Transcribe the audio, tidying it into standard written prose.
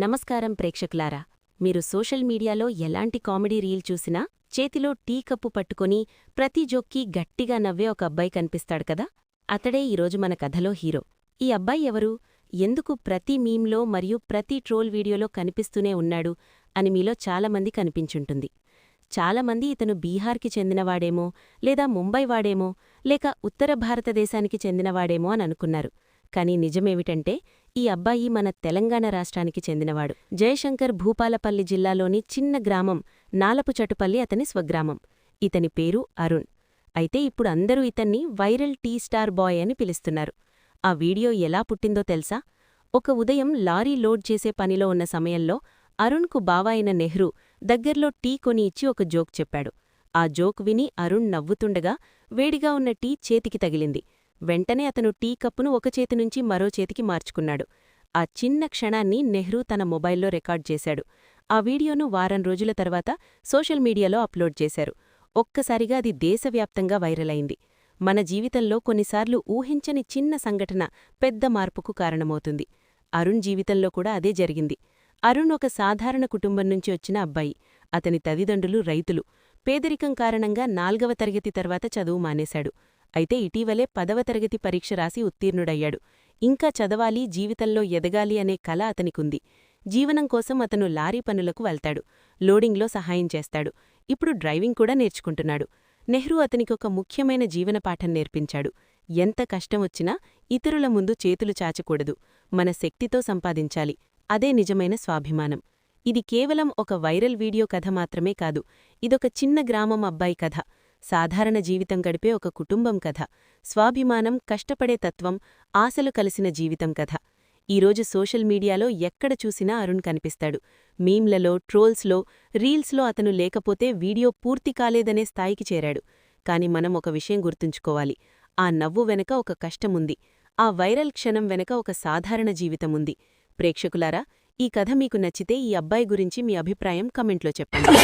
నమస్కారం ప్రేక్షకులారా. మీరు సోషల్ మీడియాలో ఎలాంటి కామెడీ రీల్ చూసినా చేతిలో టీ కప్పు పట్టుకొని ప్రతి జోక్కి గట్టిగా నవ్వే ఒక అబ్బాయి కనిపిస్తాడు కదా. అతడే ఈరోజు మన కథలో హీరో. ఈ అబ్బాయి ఎవరు, ఎందుకు ప్రతి మీమ్లో మరియు ప్రతి ట్రోల్ వీడియోలో కనిపిస్తూనే ఉన్నాడు అని మీలో చాలామంది కనిపించుంటుంది. చాలామంది ఇతను బీహార్కి చెందినవాడేమో, లేదా ముంబై వాడేమో, లేక ఉత్తర భారతదేశానికి చెందినవాడేమో అని అనుకున్నారు. కానీ నిజమేమిటంటే ఈ అబ్బాయి మన తెలంగాణ రాష్ట్రానికి చెందినవాడు. జయశంకర్ భూపాలపల్లి జిల్లాలోని చిన్న గ్రామం నాలపుచటుపల్లి అతని స్వగ్రామం. ఇతని పేరు అరుణ్. అయితే ఇప్పుడు అందరూ ఇతన్ని వైరల్ టీ స్టార్ బాయ్ అని పిలుస్తున్నారు. ఆ వీడియో ఎలా పుట్టిందో తెలుసా? ఒక ఉదయం లారీ లోడ్ చేసే పనిలో ఉన్న సమయంలో అరుణ్కు బావ అయిన నెహ్రూ దగ్గర్లో టీ కొని ఇచ్చి ఒక జోక్ చెప్పాడు. ఆ జోక్ విని అరుణ్ నవ్వుతుండగా వేడిగా ఉన్న టీ చేతికి తగిలింది. వెంటనే అతను టీ కప్పును ఒక చేతినుంచి మరో చేతికి మార్చుకున్నాడు. ఆ చిన్న క్షణాన్ని నెహ్రూ తన మొబైల్లో రికార్డ్ చేశాడు. ఆ వీడియోను వారం రోజుల తర్వాత సోషల్ మీడియాలో అప్లోడ్ చేశారు. ఒక్కసారిగా అది దేశవ్యాప్తంగా వైరల్ అయింది. మన జీవితంలో కొన్నిసార్లు ఊహించని చిన్న సంఘటన పెద్ద మార్పుకు కారణమవుతుంది. అరుణ్ జీవితంలో కూడా అదే జరిగింది. అరుణ్ ఒక సాధారణ కుటుంబం నుంచి వచ్చిన అబ్బాయి. అతని తల్లిదండ్రులు రైతులు. పేదరికం కారణంగా 4వ తరగతి తర్వాత చదువు మానేశాడు. అయితే ఇటీవలే 10వ తరగతి పరీక్ష రాసి ఉత్తీర్ణుడయ్యాడు. ఇంకా చదవాలి, జీవితంలో ఎదగాలి అనే కల అతనికుంది. జీవనం కోసం అతను లారీ పనులకు వెళ్తాడు. లోడింగ్లో సహాయం చేస్తాడు. ఇప్పుడు డ్రైవింగ్ కూడా నేర్చుకుంటున్నాడు. నెహ్రూ అతనికొక ముఖ్యమైన జీవనపాఠం నేర్పించాడు. ఎంత కష్టమొచ్చినా ఇతరుల ముందు చేతులు చాచకూడదు. మన శక్తితో సంపాదించాలి. అదే నిజమైన స్వాభిమానం. ఇది కేవలం ఒక వైరల్ వీడియో కథ మాత్రమే కాదు. ఇదొక చిన్న గ్రామం అబ్బాయి కథ. సాధారణ జీవితం గడిపే ఒక కుటుంబం కథ. స్వాభిమానం, కష్టపడే తత్వం, ఆశలు కలిసిన జీవితం కథ. ఈరోజు సోషల్ మీడియాలో ఎక్కడ చూసినా అరుణ్ కనిపిస్తాడు. మీమ్లలో, ట్రోల్స్లో, రీల్స్లో అతను లేకపోతే వీడియో పూర్తి కాలేదనే స్థాయికి చేరాడు. కాని మనం ఒక విషయం గుర్తుంచుకోవాలి. ఆ నవ్వు వెనక ఒక కష్టముంది. ఆ వైరల్ క్షణం వెనక ఒక సాధారణ జీవితముంది. ప్రేక్షకులారా, ఈ కథ మీకు నచ్చితే ఈ అబ్బాయి గురించి మీ అభిప్రాయం కమెంట్లో చెప్పండి.